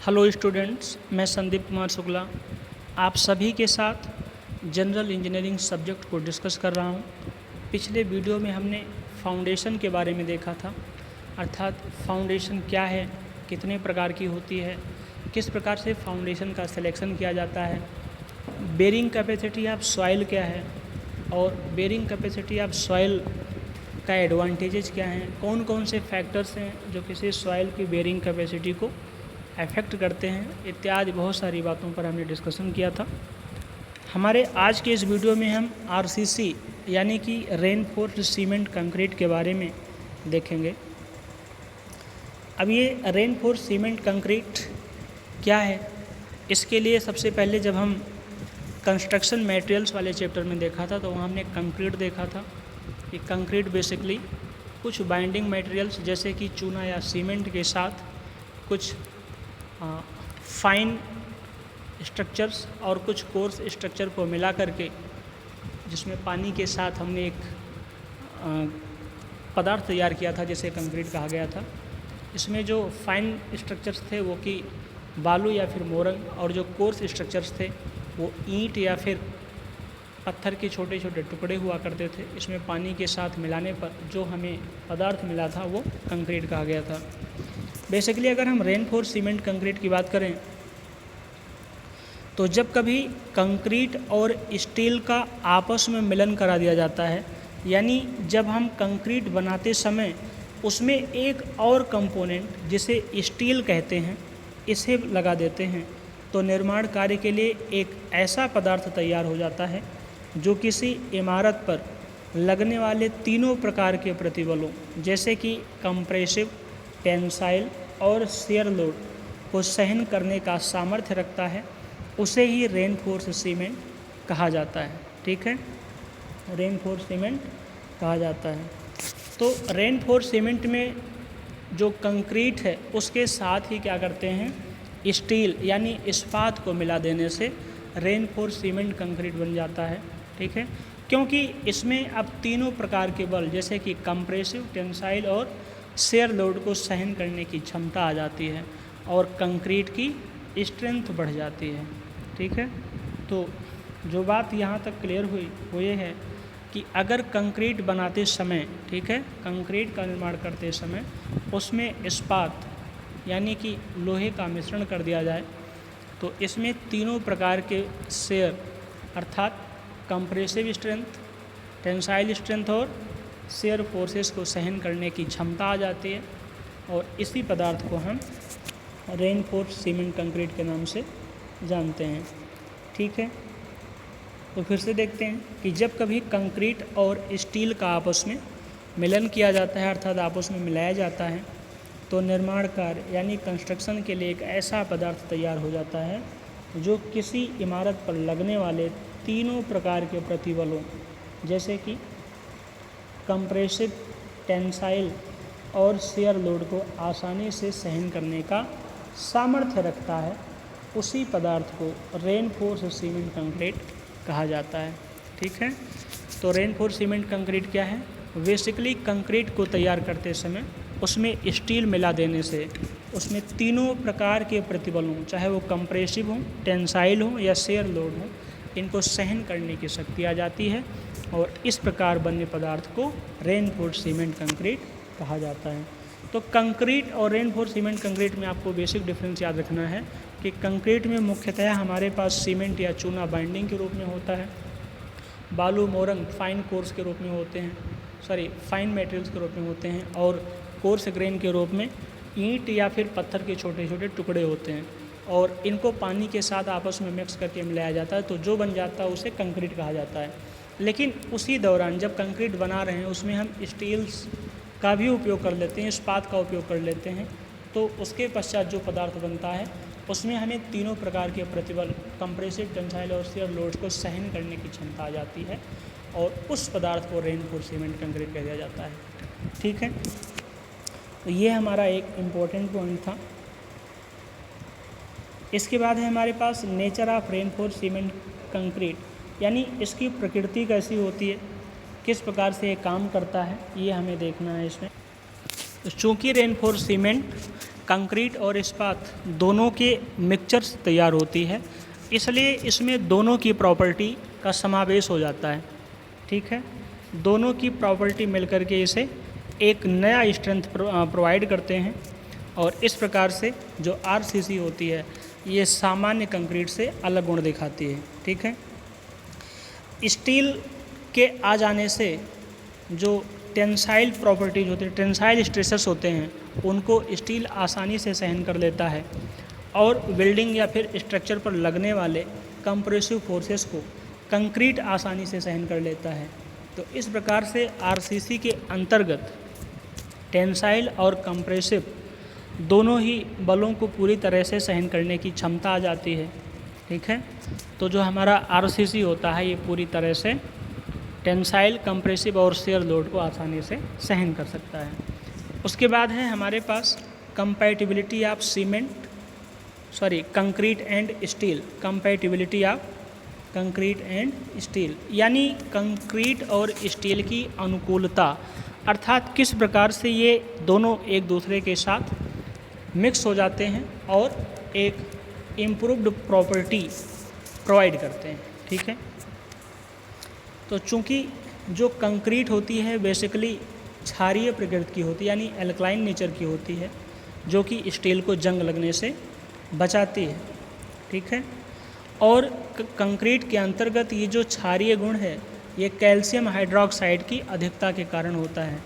Hello students, मैं संदीप कुमार शुक्ला आप सभी के साथ जनरल इंजीनियरिंग सब्जेक्ट को डिस्कस कर रहा हूं। पिछले वीडियो में हमने फाउंडेशन के बारे में देखा था, अर्थात फाउंडेशन क्या है, कितने प्रकार की होती है, किस प्रकार से फाउंडेशन का सिलेक्शन किया जाता है, बेरिंग कैपेसिटी ऑफ सॉइल क्या है और बेरिंग कैपेसिटी ऑफ सॉइल का एडवांटेजेस क्या हैं, कौन कौन से फैक्टर्स हैं जो किसी सॉइल की बेरिंग कैपेसिटी को अफेक्ट करते हैं, इत्यादि बहुत सारी बातों पर हमने डिस्कशन किया था। हमारे आज के इस वीडियो में हम आरसीसी यानी कि रेनफोर्स्ड सीमेंट कंक्रीट के बारे में देखेंगे। अब ये रेनफोर्स्ड सीमेंट कंक्रीट क्या है, इसके लिए सबसे पहले जब हम कंस्ट्रक्शन मटेरियल्स वाले चैप्टर में देखा था तो वहाँ हमने कंक्रीट देखा था कि कंक्रीट बेसिकली कुछ बाइंडिंग मटेरियल्स जैसे कि चूना या सीमेंट के साथ कुछ फाइन स्ट्रक्चर्स और कुछ कोर्स स्ट्रक्चर को मिला करके, जिसमें पानी के साथ हमने एक पदार्थ तैयार किया था जिसे कंक्रीट कहा गया था। इसमें जो फाइन स्ट्रक्चर्स थे वो कि बालू या फिर मोरंग, और जो कोर्स स्ट्रक्चर्स थे वो ईंट या फिर पत्थर के छोटे छोटे टुकड़े हुआ करते थे। इसमें पानी के साथ मिलाने पर जो हमें पदार्थ मिला था वो कंक्रीट कहा गया था। बेसिकली अगर हम रेनफोर्स्ड सीमेंट कंक्रीट की बात करें तो जब कभी कंक्रीट और स्टील का आपस में मिलन करा दिया जाता है, यानी जब हम कंक्रीट बनाते समय उसमें एक और कंपोनेंट जिसे स्टील कहते हैं इसे लगा देते हैं, तो निर्माण कार्य के लिए एक ऐसा पदार्थ तैयार हो जाता है जो किसी इमारत पर लगने वाले तीनों प्रकार के प्रतिबलों जैसे कि कंप्रेसिव, टेंसाइल और शियर लोड को सहन करने का सामर्थ्य रखता है। उसे ही रेनफोर्स्ड सीमेंट कहा जाता है। ठीक है, रेनफोर्स्ड सीमेंट कहा जाता है। तो रेनफोर्स्ड सीमेंट में जो कंक्रीट है उसके साथ ही क्या करते हैं, स्टील यानी इस्पात को मिला देने से रेनफोर्स्ड सीमेंट कंक्रीट बन जाता है। ठीक है, क्योंकि इसमें अब तीनों प्रकार के बल जैसे कि कंप्रेसिव, टेंसाइल और शियर लोड को सहन करने की क्षमता आ जाती है और कंक्रीट की स्ट्रेंथ बढ़ जाती है। ठीक है, तो जो बात यहाँ तक क्लियर हुई वो ये है कि अगर कंक्रीट बनाते समय, ठीक है, कंक्रीट का निर्माण करते समय उसमें इस्पात यानी कि लोहे का मिश्रण कर दिया जाए तो इसमें तीनों प्रकार के शियर अर्थात कंप्रेसिव स्ट्रेंथ, टेंसाइल स्ट्रेंथ और शियर फोर्सेस को सहन करने की क्षमता आ जाती है और इसी पदार्थ को हम रेनफोर्स्ड सीमेंट कंक्रीट के नाम से जानते हैं। ठीक है, तो फिर से देखते हैं कि जब कभी कंक्रीट और स्टील का आपस में मिलन किया जाता है अर्थात आपस में मिलाया जाता है तो निर्माण कार्य यानी कंस्ट्रक्शन के लिए एक ऐसा पदार्थ तैयार हो जाता है जो किसी इमारत पर लगने वाले तीनों प्रकार के प्रतिबलों जैसे कि कंप्रेसिव, टेंसाइल और शियर लोड को आसानी से सहन करने का सामर्थ्य रखता है। उसी पदार्थ को रेनफोर्स्ड सीमेंट कंक्रीट कहा जाता है। ठीक है, तो रेनफोर्स्ड सीमेंट कंक्रीट क्या है, बेसिकली कंक्रीट को तैयार करते समय उसमें स्टील मिला देने से उसमें तीनों प्रकार के प्रतिबलों चाहे वो कंप्रेसिव हो, टेंसाइल हो या शियर लोड हो, इनको सहन करने की शक्ति आ जाती है और इस प्रकार बने पदार्थ को रेनफोर्स्ड सीमेंट कंक्रीट कहा जाता है। तो कंक्रीट और रेनफोर्स्ड सीमेंट कंक्रीट में आपको बेसिक डिफरेंस याद रखना है कि कंक्रीट में मुख्यतः हमारे पास सीमेंट या चूना बाइंडिंग के रूप में होता है, बालू, मोरंग फाइन कोर्स के रूप में होते हैं, फाइन मटेरियल्स के रूप में होते हैं और कोर्स ग्रेन के रूप में ईंट या फिर पत्थर के छोटे छोटे टुकड़े होते हैं और इनको पानी के साथ आपस में मिक्स करके मिलाया जाता है तो जो बन जाता है उसे कंक्रीट कहा जाता है। लेकिन उसी दौरान जब कंक्रीट बना रहे हैं उसमें हम स्टील्स का भी उपयोग कर लेते हैं, इस्पात का उपयोग कर लेते हैं, तो उसके पश्चात जो पदार्थ बनता है उसमें हमें तीनों प्रकार के प्रतिबल कंप्रेसिव, टेंसाइल और शियर लोड्स को सहन करने की क्षमता आ जाती है और उस पदार्थ को रेनफोर्स्ड सीमेंट कंक्रीट कह दिया जाता है। ठीक है, तो ये हमारा एक इम्पोर्टेंट पॉइंट था। इसके बाद है हमारे पास nature of reinforced cement concrete, यानी इसकी प्रकृति कैसी होती है, किस प्रकार से ये काम करता है, ये हमें देखना है इसमें। तो चूँकि रेनफोर्स्ड सीमेंट कंक्रीट और इस्पात दोनों के मिक्सचर से तैयार होती है, इसलिए इसमें दोनों की प्रॉपर्टी का समावेश हो जाता है। ठीक है, दोनों की प्रॉपर्टी मिलकर के इसे एक नया स्ट्रेंथ प्रोवाइड करते हैं और इस प्रकार से जो आरसीसी होती है ये सामान्य कंक्रीट से अलग गुण दिखाती है। ठीक है, स्टील के आ जाने से जो टेंसाइल प्रॉपर्टीज होती है, टेंसाइल स्ट्रेसेस होते हैं, उनको स्टील आसानी से सहन कर लेता है और बिल्डिंग या फिर स्ट्रक्चर पर लगने वाले कंप्रेसिव फोर्सेस को कंक्रीट आसानी से सहन कर लेता है। तो इस प्रकार से आरसीसी के अंतर्गत टेंसाइल और कंप्रेसिव दोनों ही बलों को पूरी तरह से सहन करने की क्षमता आ जाती है। ठीक है, तो जो हमारा आरसीसी होता है ये पूरी तरह से टेंसाइल, कंप्रेसिव और शियर लोड को आसानी से सहन कर सकता है। उसके बाद है हमारे पास compatibility of concrete and steel, compatibility of concrete and steel, यानी कंक्रीट और स्टील की अनुकूलता, अर्थात किस प्रकार से ये दोनों एक दूसरे के साथ मिक्स हो जाते हैं और एक इम्प्रूव्ड प्रॉपर्टी प्रोवाइड करते हैं। ठीक है, तो चूँकि जो कंक्रीट होती है बेसिकली क्षारीय प्रकृति की होती है, यानी एल्कलाइन नेचर की होती है, जो कि स्टील को जंग लगने से बचाती है। ठीक है, और कंक्रीट के अंतर्गत ये जो क्षारीय गुण है ये कैल्शियम हाइड्रोक्साइड की अधिकता के कारण होता है।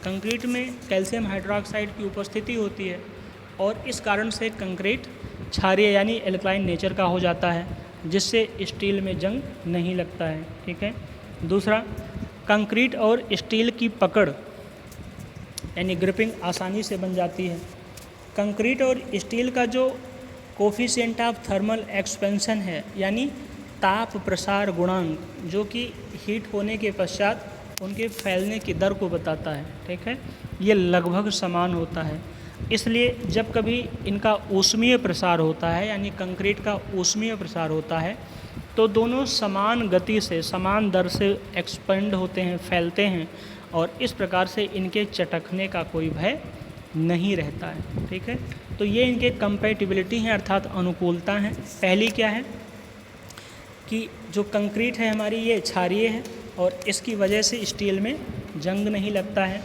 कंक्रीट में कैल्शियम हाइड्रोक्साइड की उपस्थिति होती है और इस कारण से कंक्रीट क्षारीय यानी एल्कलाइन नेचर का हो जाता है, जिससे स्टील में जंग नहीं लगता है। ठीक है, दूसरा, कंक्रीट और स्टील की पकड़ यानी ग्रिपिंग आसानी से बन जाती है। कंक्रीट और स्टील का जो कोफिशिएंट ऑफ थर्मल एक्सपेंशन है, यानी ताप प्रसार गुणांक, जो कि हीट होने के पश्चात उनके फैलने की दर को बताता है। ठीक है, ये लगभग समान होता है, इसलिए जब कभी इनका ऊष्मीय प्रसार होता है, यानी कंक्रीट का ऊष्मीय प्रसार होता है, तो दोनों समान गति से, समान दर से एक्सपेंड होते हैं, फैलते हैं और इस प्रकार से इनके चटकने का कोई भय नहीं रहता है। ठीक है, तो ये इनके कंपैटिबिलिटी हैं, अर्थात अनुकूलता हैं। पहली क्या है कि जो कंक्रीट है हमारी ये क्षारीय है और इसकी वजह से स्टील में जंग नहीं लगता है।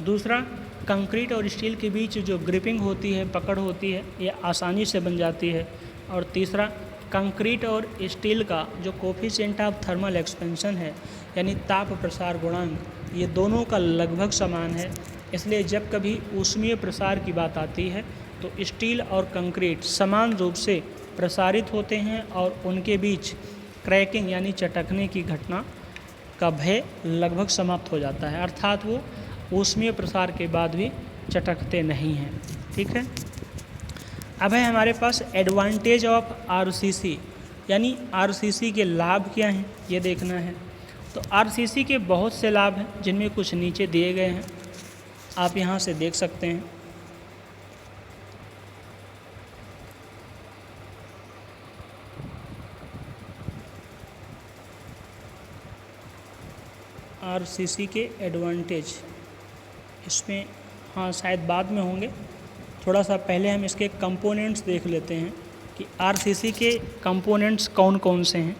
दूसरा, कंक्रीट और स्टील के बीच जो ग्रिपिंग होती है, पकड़ होती है, ये आसानी से बन जाती है। और तीसरा, कंक्रीट और स्टील का जो कोफिशिएंट ऑफ थर्मल एक्सपेंशन है, यानी ताप प्रसार गुणांक, ये दोनों का लगभग समान है। इसलिए जब कभी ऊष्मीय प्रसार की बात आती है तो स्टील और कंक्रीट समान रूप से प्रसारित होते हैं और उनके बीच क्रैकिंग यानी चटकने की घटना का भय लगभग समाप्त हो जाता है, अर्थात वो ऊष्मीय प्रसार के बाद भी चटकते नहीं हैं। ठीक है, अब है हमारे पास एडवांटेज ऑफ आरसीसी, यानी आरसीसी के लाभ क्या हैं ये देखना है। तो आरसीसी के बहुत से लाभ हैं, जिनमें कुछ नीचे दिए गए हैं, आप यहाँ से देख सकते हैं। आरसीसी के एडवांटेज इसमें हाँ शायद बाद में होंगे, थोड़ा सा पहले हम इसके कंपोनेंट्स देख लेते हैं कि आरसीसी के कंपोनेंट्स कौन कौन से हैं।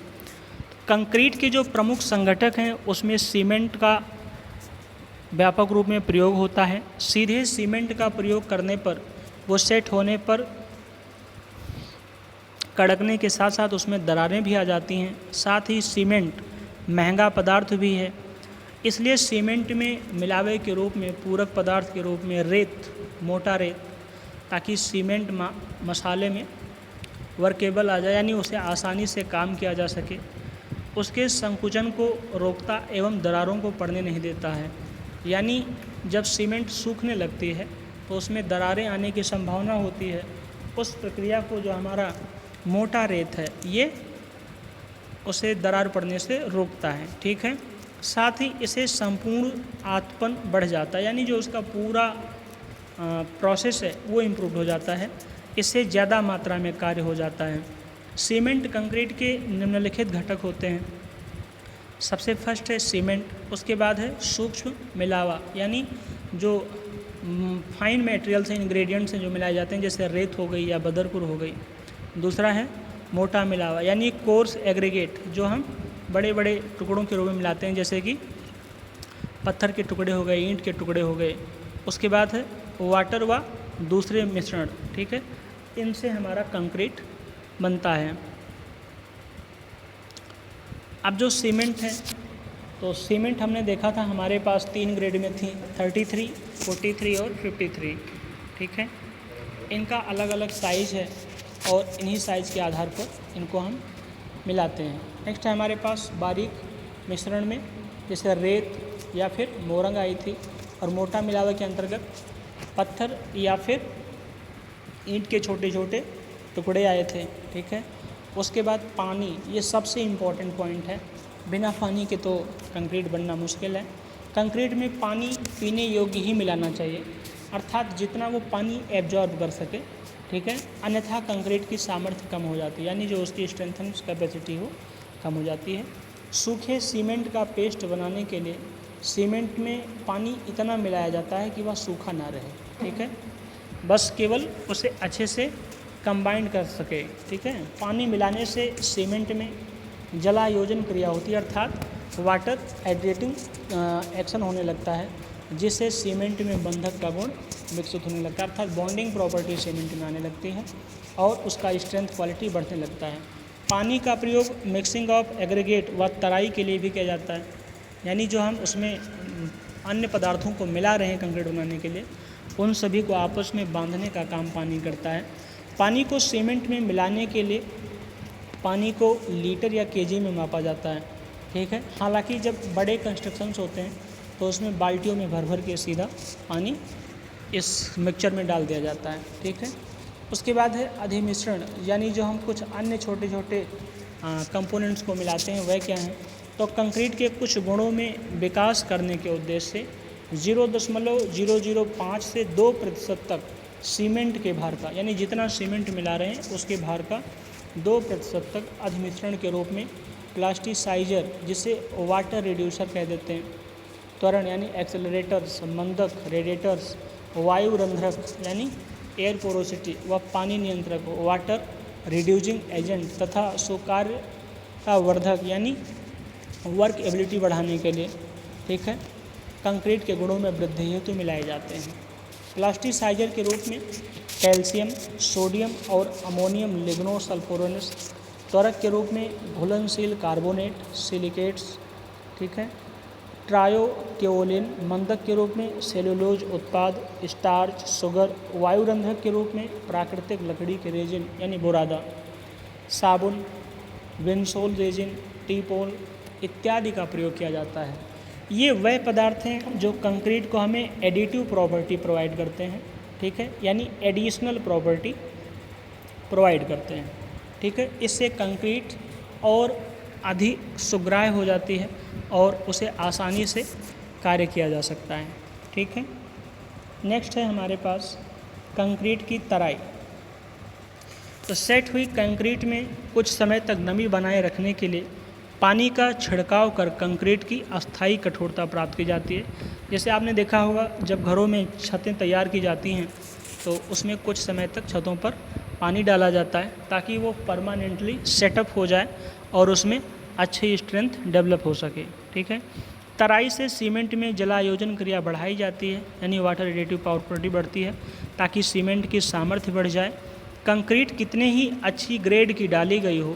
कंक्रीट के जो प्रमुख संगठक हैं उसमें सीमेंट का व्यापक रूप में प्रयोग होता है। सीधे सीमेंट का प्रयोग करने पर वो सेट होने पर कड़कने के साथ साथ उसमें दरारें भी आ जाती हैं। साथ ही सीमेंट महंगा पदार्थ भी है, इसलिए सीमेंट में मिलावे के रूप में, पूरक पदार्थ के रूप में रेत, मोटा रेत, ताकि सीमेंट मसाले में वर्केबल आ जाए, यानी उसे आसानी से काम किया जा सके। उसके संकुचन को रोकता एवं दरारों को पड़ने नहीं देता है, यानी जब सीमेंट सूखने लगती है तो उसमें दरारें आने की संभावना होती है। उस प्रक्रिया को जो हमारा मोटा रेत है ये उसे दरार पड़ने से रोकता है। ठीक है, साथ ही इसे संपूर्ण आत्पन बढ़ जाता है, यानी जो उसका पूरा प्रोसेस है वो इम्प्रूव हो जाता है, इससे ज़्यादा मात्रा में कार्य हो जाता है। सीमेंट कंक्रीट के निम्नलिखित घटक होते हैं। सबसे फर्स्ट है सीमेंट, उसके बाद है सूक्ष्म मिलावा, यानी जो फाइन मटेरियल से इंग्रेडिएंट्स हैं जो मिलाए जाते हैं, जैसे रेत हो गई या बदरपुर हो गई। दूसरा है मोटा मिलावा, यानी कोर्स एग्रीगेट, जो हम बड़े बड़े टुकड़ों के रूप में मिलाते हैं, जैसे कि पत्थर के टुकड़े हो गए, ईंट के टुकड़े हो गए। उसके बाद है वाटर व दूसरे मिश्रण, ठीक है, इनसे हमारा कंक्रीट बनता है। अब जो सीमेंट है, तो सीमेंट हमने देखा था हमारे पास 3 ग्रेड में थी, 33, 43 और 53, ठीक है। इनका अलग अलग साइज़ है और इन्हीं साइज़ के आधार पर इनको हम मिलाते हैं। नेक्स्ट है हमारे पास बारीक मिश्रण में, जैसे रेत या फिर मोरंग आई थी, और मोटा मिलावा के अंतर्गत पत्थर या फिर ईंट के छोटे छोटे टुकड़े आए थे, ठीक है। उसके बाद पानी, ये सबसे इम्पॉर्टेंट पॉइंट है। बिना पानी के तो कंक्रीट बनना मुश्किल है। कंक्रीट में पानी पीने योग्य ही मिलाना चाहिए, अर्थात जितना वो पानी एब्जॉर्ब कर सके, ठीक है, अन्यथा कंक्रीट की सामर्थ्य कम हो जाती है, यानी जो उसकी स्ट्रेंथनेस कैपेसिटी हो कम हो जाती है। सूखे सीमेंट का पेस्ट बनाने के लिए सीमेंट में पानी इतना मिलाया जाता है कि वह सूखा ना रहे, ठीक है, बस केवल उसे अच्छे से कंबाइंड कर सके, ठीक है। पानी मिलाने से सीमेंट में जलायोजन क्रिया होती है, अर्थात वाटर एडिटिंग एक्शन होने लगता है, जिससे सीमेंट में बंधक का गुण विकसित होने लगता है, अर्थात बॉन्डिंग प्रॉपर्टी सीमेंट में आने लगती है और उसका स्ट्रेंथ क्वालिटी बढ़ने लगता है। पानी का प्रयोग मिक्सिंग ऑफ एग्रीगेट व तराई के लिए भी किया जाता है, यानी जो हम उसमें अन्य पदार्थों को मिला रहे हैं कंक्रीट बनाने के लिए, उन सभी को आपस में बांधने का काम पानी करता है। पानी को सीमेंट में मिलाने के लिए पानी को लीटर या केजी में मापा जाता है, ठीक है। हालांकि जब बड़े कंस्ट्रक्शंस होते हैं तो उसमें बाल्टियों में भर भर के सीधा पानी इस मिक्सचर में डाल दिया जाता है, ठीक है। उसके बाद है अधिमिश्रण, यानी जो हम कुछ अन्य छोटे छोटे कंपोनेंट्स को मिलाते हैं, वह क्या हैं, तो कंक्रीट के कुछ गुणों में विकास करने के उद्देश्य से 0.005 से 2% तक सीमेंट के भार का, यानी जितना सीमेंट मिला रहे हैं उसके भार का 2% तक अधिमिश्रण के रूप में प्लास्टिसाइजर, जिसे वाटर रिड्यूसर कह देते हैं, त्वरण यानी एक्सेलरेटर्स, मंदक, रेडिएटर्स, वायु रंध्रक यानी एयर पोरोसिटी व पानी नियंत्रक, वाटर रिड्यूसिंग एजेंट तथा स्वीकार्यता वर्धक यानी वर्क एबिलिटी बढ़ाने के लिए, ठीक है, कंक्रीट के गुणों में वृद्धि हेतु मिलाए जाते हैं। प्लास्टिसाइजर के रूप में कैल्शियम, सोडियम और अमोनियम लिग्नोसल्फोनेट्स, त्वरक के रूप में घुलनशील कार्बोनेट, सिलिकेट्स, ठीक है, ट्रायोकेओलिन, मंदक के रूप में सेलुलोज उत्पाद, स्टार्च, शुगर, वायुरंधक के रूप में प्राकृतिक लकड़ी के रेजिन यानी बुरादा, साबुन, विंसोल रेजिन, टीपोल इत्यादि का प्रयोग किया जाता है। ये वह पदार्थ हैं जो कंक्रीट को हमें एडिटिव प्रॉपर्टी प्रोवाइड करते हैं, ठीक है, यानी एडिशनल प्रॉपर्टी प्रोवाइड करते हैं, ठीक है। इससे कंक्रीट और अधिक सुग्राह्य हो जाती है और उसे आसानी से कार्य किया जा सकता है, ठीक है। नेक्स्ट है हमारे पास कंक्रीट की तराई। तो सेट हुई कंक्रीट में कुछ समय तक नमी बनाए रखने के लिए पानी का छिड़काव कर कंक्रीट की अस्थायी कठोरता प्राप्त की जाती है। जैसे आपने देखा होगा जब घरों में छतें तैयार की जाती हैं तो उसमें कुछ समय तक छतों पर पानी डाला जाता है ताकि वो परमानेंटली सेटअप हो जाए और उसमें अच्छी स्ट्रेंथ डेवलप हो सके, ठीक है। तराई से सीमेंट में जलायोजन क्रिया बढ़ाई जाती है, यानी वाटर एडिटिव प्रॉपर्टी बढ़ती है ताकि सीमेंट की सामर्थ्य बढ़ जाए। कंक्रीट कितने ही अच्छी ग्रेड की डाली गई हो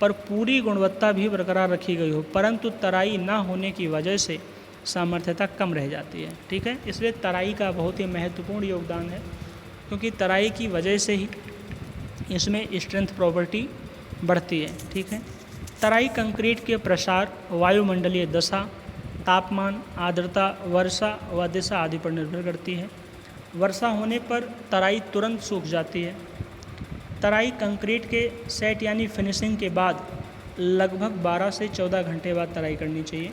पर पूरी गुणवत्ता भी बरकरार रखी गई हो, परंतु तराई ना होने की वजह से सामर्थ्यता कम रह जाती है, ठीक है। इसलिए तराई का बहुत ही महत्वपूर्ण योगदान है, क्योंकि तराई की वजह से ही इसमें स्ट्रेंथ प्रॉपर्टी बढ़ती है, ठीक है। तराई कंक्रीट के प्रसार, वायुमंडलीय दशा, तापमान, आर्द्रता, वर्षा व दिशा आदि पर निर्भर करती है। वर्षा होने पर तराई तुरंत सूख जाती है। तराई कंक्रीट के सेट यानी फिनिशिंग के बाद लगभग 12 से 14 घंटे बाद तराई करनी चाहिए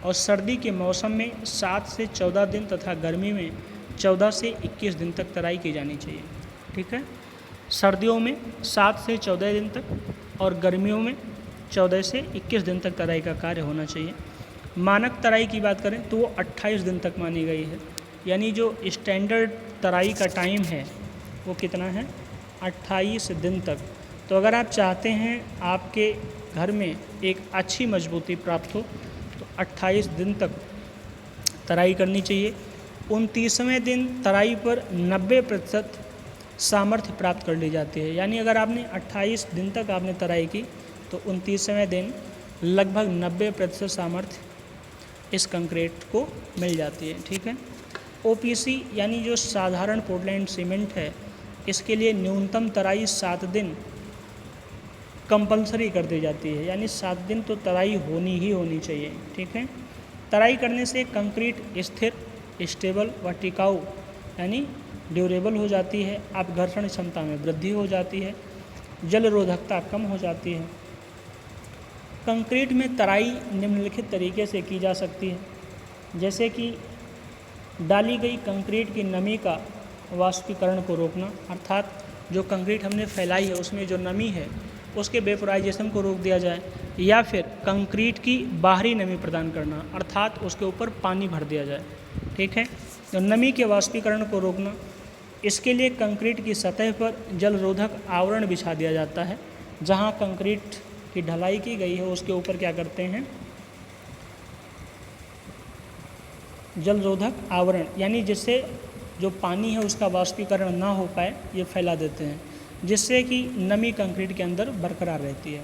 और सर्दी के मौसम में 7 से 14 दिन तथा गर्मी में 14 से 21 दिन तक तराई की जानी चाहिए, ठीक है। सर्दियों में 7 से 14 दिन तक और गर्मियों में 14 से 21 दिन तक तराई का कार्य होना चाहिए। मानक तराई की बात करें तो वो 28 दिन तक मानी गई है, यानी जो स्टैंडर्ड तराई का टाइम है वो कितना है, 28 दिन तक। तो अगर आप चाहते हैं आपके घर में एक अच्छी मजबूती प्राप्त हो तो 28 दिन तक तराई करनी चाहिए। 29वें दिन तराई पर 90% सामर्थ्य प्राप्त कर ली जाती है। यानी अगर आपने 28 दिन तक आपने तराई की तो 29वें दिन लगभग 90% सामर्थ्य इस कंक्रीट को मिल जाती है। ठीक है। ओपीसी यानी जो साधारण पोर्टलैंड सीमेंट है, इसके लिए न्यूनतम तराई 7 दिन कंपलसरी कर दी जाती है। यानी 7 दिन तो तराई होनी ही होनी चाहिए। ठीक है। तराई करने से कंक्रीट स्थिर, स्टेबल व टिकाऊ यानी ड्यूरेबल हो जाती है। आप घर्षण क्षमता में वृद्धि हो जाती है, जल रोधकता कम हो जाती है। कंक्रीट में तराई निम्नलिखित तरीके से की जा सकती है, जैसे कि डाली गई कंक्रीट की नमी का वाष्पीकरण को रोकना, अर्थात जो कंक्रीट हमने फैलाई है उसमें जो नमी है उसके वेपोराइजेशन को रोक दिया जाए, या फिर कंक्रीट की बाहरी नमी प्रदान करना, अर्थात उसके ऊपर पानी भर दिया जाए। ठीक है। तो नमी के वाष्पीकरण को रोकना, इसके लिए कंक्रीट की सतह पर जल रोधक आवरण बिछा दिया जाता है। जहां कंक्रीट की ढलाई की गई है उसके ऊपर क्या करते हैं, जल रोधक आवरण, यानी जिससे जो पानी है उसका वाष्पीकरण ना हो पाए ये फैला देते हैं, जिससे कि नमी कंक्रीट के अंदर बरकरार रहती है।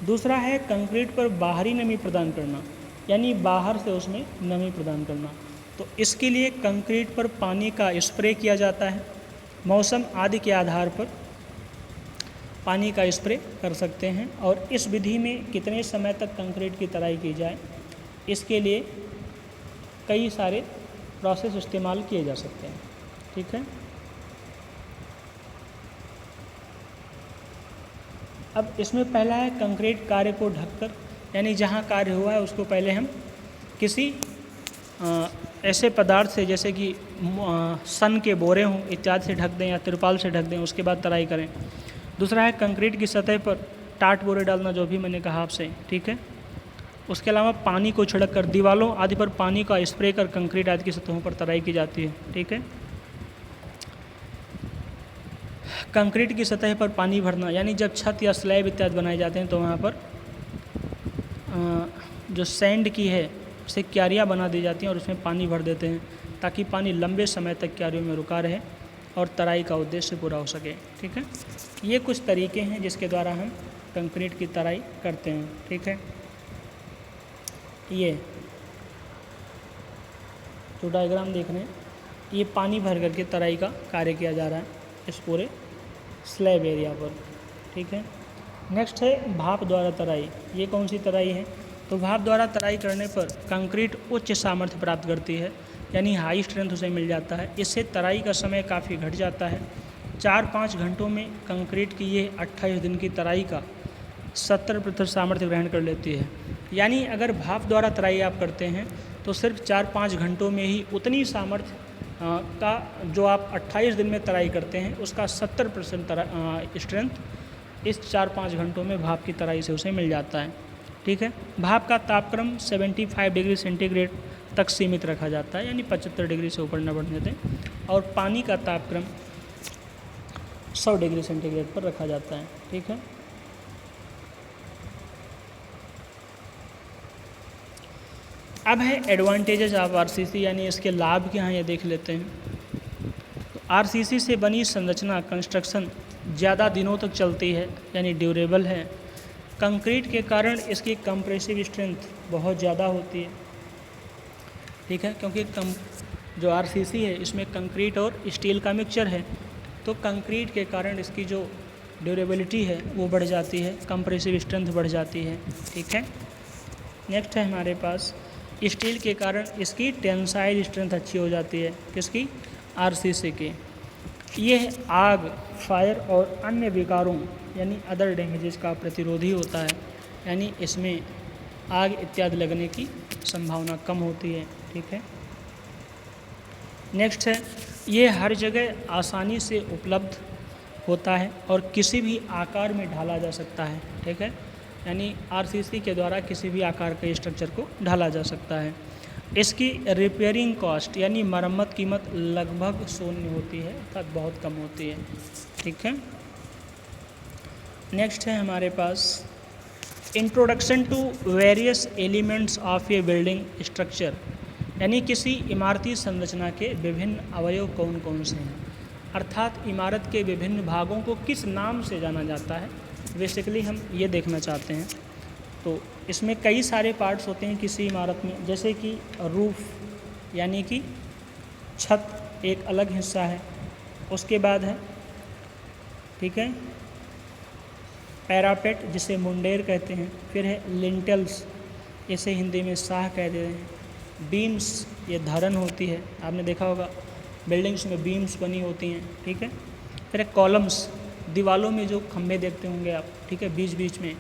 दूसरा है कंक्रीट पर बाहरी नमी प्रदान करना, यानी बाहर से उसमें नमी प्रदान करना। तो इसके लिए कंक्रीट पर पानी का स्प्रे किया जाता है। मौसम आदि के आधार पर पानी का स्प्रे कर सकते हैं। और इस विधि में कितने समय तक कंक्रीट की तराई की जाए, इसके लिए कई सारे प्रोसेस इस्तेमाल किए जा सकते हैं। ठीक है। अब इसमें पहला है कंक्रीट कार्य को ढककर, यानी जहाँ कार्य हुआ है उसको पहले हम किसी ऐसे पदार्थ से, जैसे कि सन के बोरे हों इत्यादि से ढक दें या तिरपाल से ढक दें, उसके बाद तराई करें। दूसरा है कंक्रीट की सतह पर टाट बोरे डालना, जो भी मैंने कहा आपसे। ठीक है। उसके अलावा पानी को छिड़क कर दीवारों आदि पर पानी का स्प्रे कर कंक्रीट आदि की सतहों पर तराई की जाती है। ठीक है। कंक्रीट की सतह पर पानी भरना, यानी जब छत या स्लैब इत्यादि बनाए जाते हैं तो वहाँ पर जो सैंड की है उसे क्यारियाँ बना दी जाती हैं और उसमें पानी भर देते हैं, ताकि पानी लंबे समय तक क्यारियों में रुका रहे और तराई का उद्देश्य पूरा हो सके। ठीक है। ये कुछ तरीके हैं जिसके द्वारा हम कंक्रीट की तराई करते हैं। ठीक है। ये जो डायग्राम देख रहे हैं, ये पानी भर करके तराई का कार्य किया जा रहा है इस पूरे स्लैब एरिया पर। ठीक है। नेक्स्ट है भाप द्वारा तराई। ये कौन सी तराई है, तो भाप द्वारा तराई करने पर कंक्रीट उच्च सामर्थ्य प्राप्त करती है, यानी हाई स्ट्रेंथ उसे मिल जाता है। इससे तराई का समय काफ़ी घट जाता है। 4-5 घंटों में कंक्रीट की ये 28 दिन की तराई का 70% सामर्थ्य ग्रहण कर लेती है। यानी अगर भाप द्वारा तराई आप करते हैं तो सिर्फ 4-5 घंटों में ही उतनी सामर्थ्य का जो आप 28 दिन में तराई करते हैं उसका 70% स्ट्रेंथ इस 4-5 घंटों में भाप की तराई से उसे मिल जाता है। ठीक है। भाप का तापक्रम 75 डिग्री सेंटीग्रेड तक सीमित रखा जाता है, यानी 75 डिग्री से ऊपर न बढ़ने दें। और पानी का तापक्रम 100 डिग्री सेंटीग्रेड पर रखा जाता है। ठीक है। अब है एडवांटेजेस ऑफ आरसीसी, यानी इसके लाभ क्या हैं ये देख लेते हैं। तो आरसीसी से बनी संरचना कंस्ट्रक्शन ज़्यादा दिनों तक चलती है, यानी ड्यूरेबल है। कंक्रीट के कारण इसकी कंप्रेसिव स्ट्रेंथ बहुत ज़्यादा होती है। ठीक है। क्योंकि जो आरसीसी है इसमें कंक्रीट और स्टील का मिक्सचर है, तो कंक्रीट के कारण इसकी जो ड्यूरेबिलिटी है वो बढ़ जाती है, कंप्रेसिव स्ट्रेंथ बढ़ जाती है। ठीक है। नेक्स्ट है हमारे पास स्टील के कारण इसकी टेंसाइल स्ट्रेंथ अच्छी हो जाती है। किसकी, आरसीसी की। यह आग, फायर और अन्य विकारों यानी अदर डैमेजेस का प्रतिरोधी होता है, यानी इसमें आग इत्यादि लगने की संभावना कम होती है। ठीक है। नेक्स्ट है ये हर जगह आसानी से उपलब्ध होता है और किसी भी आकार में ढाला जा सकता है। ठीक है। यानी आरसीसी के द्वारा किसी भी आकार के स्ट्रक्चर को ढाला जा सकता है। इसकी रिपेयरिंग कॉस्ट यानी मरम्मत कीमत लगभग शून्य होती है, अर्थात बहुत कम होती है। ठीक है, नेक्स्ट है हमारे पास introduction to various elements of a building structure, यानी किसी इमारती संरचना के विभिन्न अवयव कौन कौन से हैं, अर्थात इमारत के विभिन्न भागों को किस नाम से जाना जाता है, बेसिकली हम ये देखना चाहते हैं। तो इसमें कई सारे पार्ट्स होते हैं किसी इमारत में, जैसे कि रूफ यानी कि छत एक अलग हिस्सा है, उसके बाद है, ठीक है, पैरापेट जिसे मुंडेर कहते हैं, फिर है लिंटल्स, इसे हिंदी में साह कहते हैं, बीम्स ये धरन होती है, आपने देखा होगा बिल्डिंग्स में बीम्स बनी होती हैं। ठीक है, फिर है कॉलम्स, दीवालों में जो खंभे देखते होंगे आप, ठीक है, बीच बीच में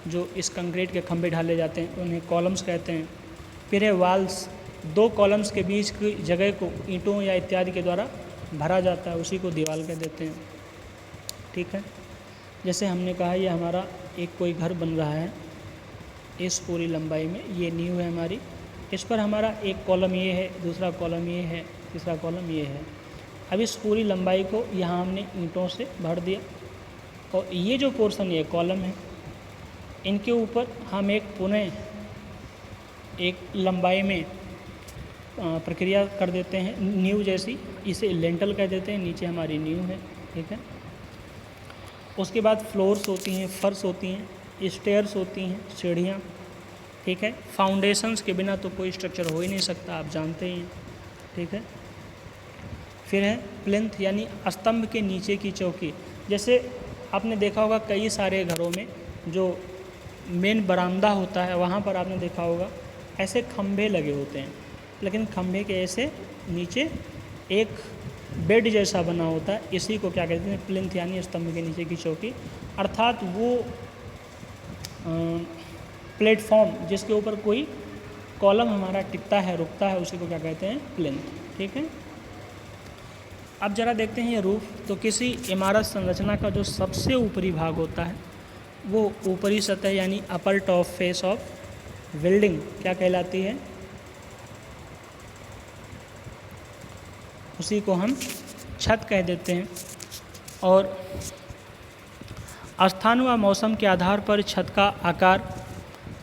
जो इस कंक्रीट के खंभे ढाले जाते हैं उन्हें कॉलम्स कहते हैं। फिर है वाल्स, दो कॉलम्स के बीच की जगह को ईंटों या इत्यादि के द्वारा भरा जाता है, उसी को दीवाल कह देते हैं। ठीक है, जैसे हमने कहा ये हमारा एक कोई घर बन रहा है, इस पूरी लंबाई में ये नींव है हमारी, इस पर हमारा एक कॉलम ये है, दूसरा कॉलम ये है, तीसरा कॉलम ये है। अब इस पूरी लंबाई को यहाँ हमने ईंटों से भर दिया और ये जो पोर्शन ये कॉलम है, इनके ऊपर हम एक पुनः एक लंबाई में प्रक्रिया कर देते हैं नींव जैसी, इसे लेंटल कह देते हैं, नीचे हमारी नींव है। ठीक है, उसके बाद फ्लोर्स होती हैं, फर्श होती हैं, स्टेयर्स होती हैं, सीढ़ियाँ। ठीक है, फाउंडेशंस के बिना तो कोई स्ट्रक्चर हो ही नहीं सकता, आप जानते ही हैं। ठीक है, फिर है प्लिंथ यानी स्तंभ के नीचे की चौकी, जैसे आपने देखा होगा कई सारे घरों में जो मेन बरामदा होता है वहाँ पर आपने देखा होगा ऐसे खंभे लगे होते हैं, लेकिन खंभे के ऐसे नीचे एक बेड जैसा बना होता है, इसी को क्या कहते हैं, प्लिंथ यानी स्तंभ के नीचे की चौकी, अर्थात वो प्लेटफॉर्म जिसके ऊपर कोई कॉलम हमारा टिकता है, रुकता है, उसी को क्या कहते हैं, प्लिंथ। ठीक है, अब जरा देखते हैं ये रूफ, तो किसी इमारत संरचना का जो सबसे ऊपरी भाग होता है वो ऊपरी सतह यानी अपर टॉप फेस ऑफ बिल्डिंग क्या कहलाती है, उसी को हम छत कह देते हैं। और स्थान व मौसम के आधार पर छत का आकार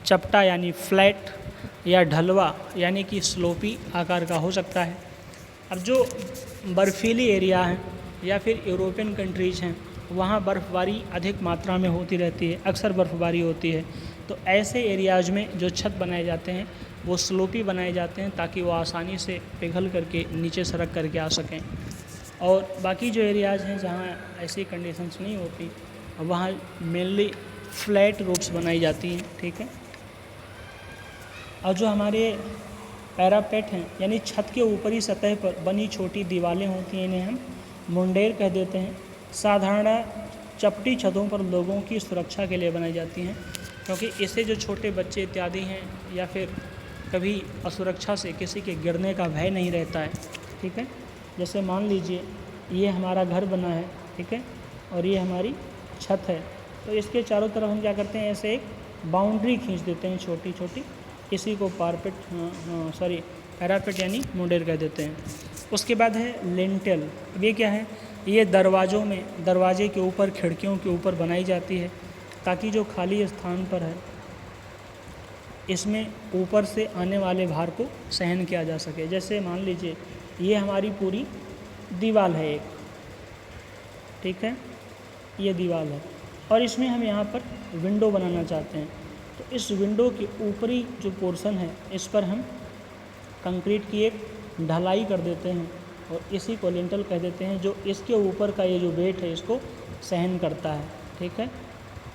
चपटा यानी फ्लैट या ढलवा यानी कि स्लोपी आकार का हो सकता है। अब जो बर्फीली एरिया हैं या फिर यूरोपियन कंट्रीज़ हैं, वहाँ बर्फ़बारी अधिक मात्रा में होती रहती है, अक्सर बर्फ़बारी होती है, तो ऐसे एरियाज़ में जो छत बनाए जाते हैं वो स्लोपी बनाए जाते हैं ताकि वो आसानी से पिघल करके नीचे सरक करके आ सकें। और बाकी जो एरियाज़ हैं जहाँ ऐसी कंडीशंस नहीं होती, वहाँ मेनली फ्लैट रूफ्स बनाई जाती हैं। ठीक है, और जो हमारे पैरापेट हैं यानी छत के ऊपरी सतह पर बनी छोटी दीवारें होती हैं, इन्हें हम मुंडेर कह देते हैं। साधारण चपटी छतों पर लोगों की सुरक्षा के लिए बनाई जाती हैं, क्योंकि इससे जो छोटे बच्चे इत्यादि हैं या फिर कभी असुरक्षा से किसी के गिरने का भय नहीं रहता है। ठीक है, जैसे मान लीजिए ये हमारा घर बना है, ठीक है, और ये हमारी छत है, तो इसके चारों तरफ हम क्या करते हैं, ऐसे एक बाउंड्री खींच देते हैं छोटी छोटी, इसी को पैरापेट यानी मुंडेर कह देते हैं। उसके बाद है लिंटेल। अब ये क्या है, ये दरवाज़ों में, दरवाजे के ऊपर, खिड़कियों के ऊपर बनाई जाती है ताकि जो खाली स्थान पर है इसमें ऊपर से आने वाले भार को सहन किया जा सके। जैसे मान लीजिए ये हमारी पूरी दीवार है एक, ठीक है, ये दीवार है और इसमें हम यहाँ पर विंडो बनाना चाहते हैं, तो इस विंडो के ऊपरी जो पोर्शन है इस पर हम कंक्रीट की एक ढलाई कर देते हैं और इसी को लिंटल कह देते हैं, जो इसके ऊपर का ये जो वेट है इसको सहन करता है। ठीक है,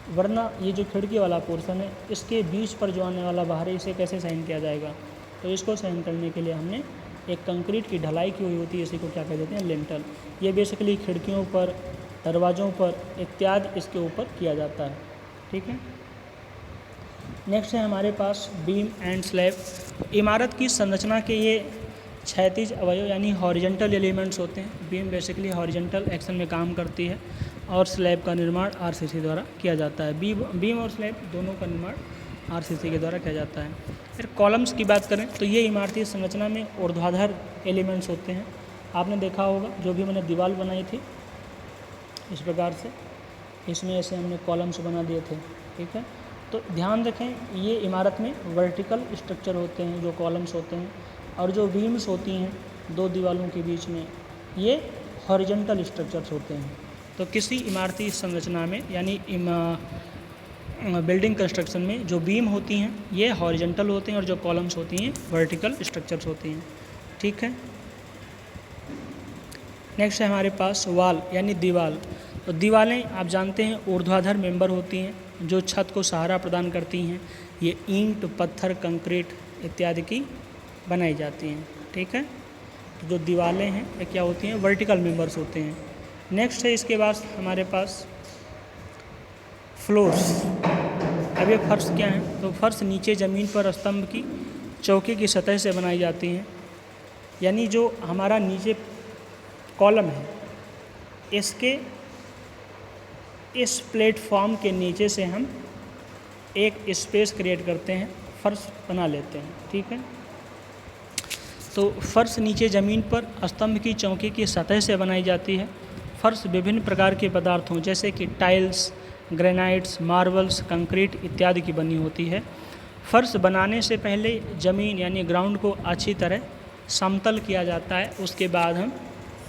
वरना ये जो खिड़की वाला पोर्शन है इसके बीच पर जो आने वाला बाहर है इसे कैसे सहन किया जाएगा, तो इसको सहन करने के लिए हमने एक कंक्रीट की ढलाई की हुई होती है, इसी को क्या कह देते हैं, लिंटल। ये बेसिकली खिड़कियों पर, दरवाज़ों पर इत्यादि इसके ऊपर किया जाता है। ठीक है, नेक्स्ट है हमारे पास बीम एंड स्लैब। इमारत की संरचना के ये क्षैतिज अवयव यानी हॉरिजॉन्टल एलिमेंट्स होते हैं। बीम बेसिकली हॉरिजॉन्टल एक्शन में काम करती है और स्लैब का निर्माण आरसीसी द्वारा किया जाता है। बीम और स्लैब दोनों का निर्माण आरसीसी के द्वारा किया जाता है। फिर कॉलम्स की बात करें तो ये इमारती संरचना में ऊर्ध्वाधर एलिमेंट्स होते हैं। आपने देखा होगा जो भी मैंने दीवार बनाई थी इस प्रकार से, इसमें ऐसे हमने कॉलम्स बना दिए थे, ठीक है। तो ध्यान रखें ये इमारत में वर्टिकल स्ट्रक्चर होते हैं जो कॉलम्स होते हैं, और जो बीम्स होती हैं दो दीवारों के बीच में ये हॉरिजॉन्टल स्ट्रक्चर्स होते हैं। तो किसी इमारती संरचना में यानी बिल्डिंग कंस्ट्रक्शन में जो बीम होती हैं ये हॉरिजॉन्टल होते हैं और जो कॉलम्स होती हैं वर्टिकल स्ट्रक्चर्स होती हैं, ठीक है। नेक्स्ट है हमारे पास वाल यानी दीवार। तो दीवारें आप जानते हैं ऊर्ध्वाधर मेंबर होती हैं जो छत को सहारा प्रदान करती हैं। ये ईंट, पत्थर, कंक्रीट इत्यादि की बनाई जाती हैं, ठीक है। तो जो दीवारें हैं ये क्या होती हैं, वर्टिकल मेंबर्स होते हैं। नेक्स्ट है इसके बाद हमारे पास फ्लोर्स। अब ये फर्श क्या है, तो फर्श नीचे ज़मीन पर स्तंभ की चौके की सतह से बनाई जाती हैं। यानी जो हमारा नीचे कॉलम है इसके इस प्लेटफॉर्म के नीचे से हम एक स्पेस क्रिएट करते हैं, फर्श बना लेते हैं, ठीक है। तो फर्श नीचे ज़मीन पर स्तंभ की चौकी की सतह से बनाई जाती है। फर्श विभिन्न प्रकार के पदार्थों जैसे कि टाइल्स, ग्रेनाइट्स, मार्बल्स, कंक्रीट इत्यादि की बनी होती है। फर्श बनाने से पहले ज़मीन यानी ग्राउंड को अच्छी तरह समतल किया जाता है, उसके बाद हम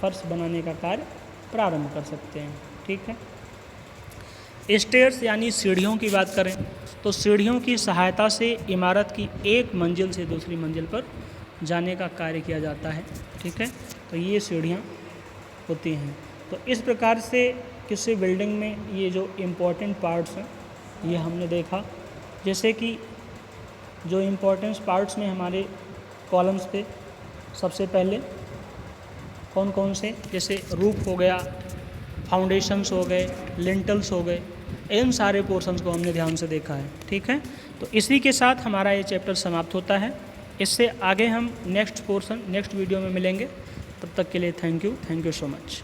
फर्श बनाने का कार्य प्रारंभ कर सकते हैं, ठीक है। स्टेयर्स यानी सीढ़ियों की बात करें तो सीढ़ियों की सहायता से इमारत की एक मंजिल से दूसरी मंजिल पर जाने का कार्य किया जाता है, ठीक है। तो ये सीढ़ियाँ होती हैं। तो इस प्रकार से किसी बिल्डिंग में ये जो इम्पोर्टेंट पार्ट्स हैं ये हमने देखा। जैसे कि जो इम्पोर्टेंट पार्ट्स में हमारे कॉलम्स पे सबसे पहले कौन कौन से, जैसे रूफ हो गया, फाउंडेशंस हो गए, लिंटल्स हो गए, इन सारे पोर्शंस को हमने ध्यान से देखा है, ठीक है। तो इसी के साथ हमारा ये चैप्टर समाप्त होता है। इससे आगे हम नेक्स्ट पोर्शन नेक्स्ट वीडियो में मिलेंगे। तब तक के लिए थैंक यू सो मच।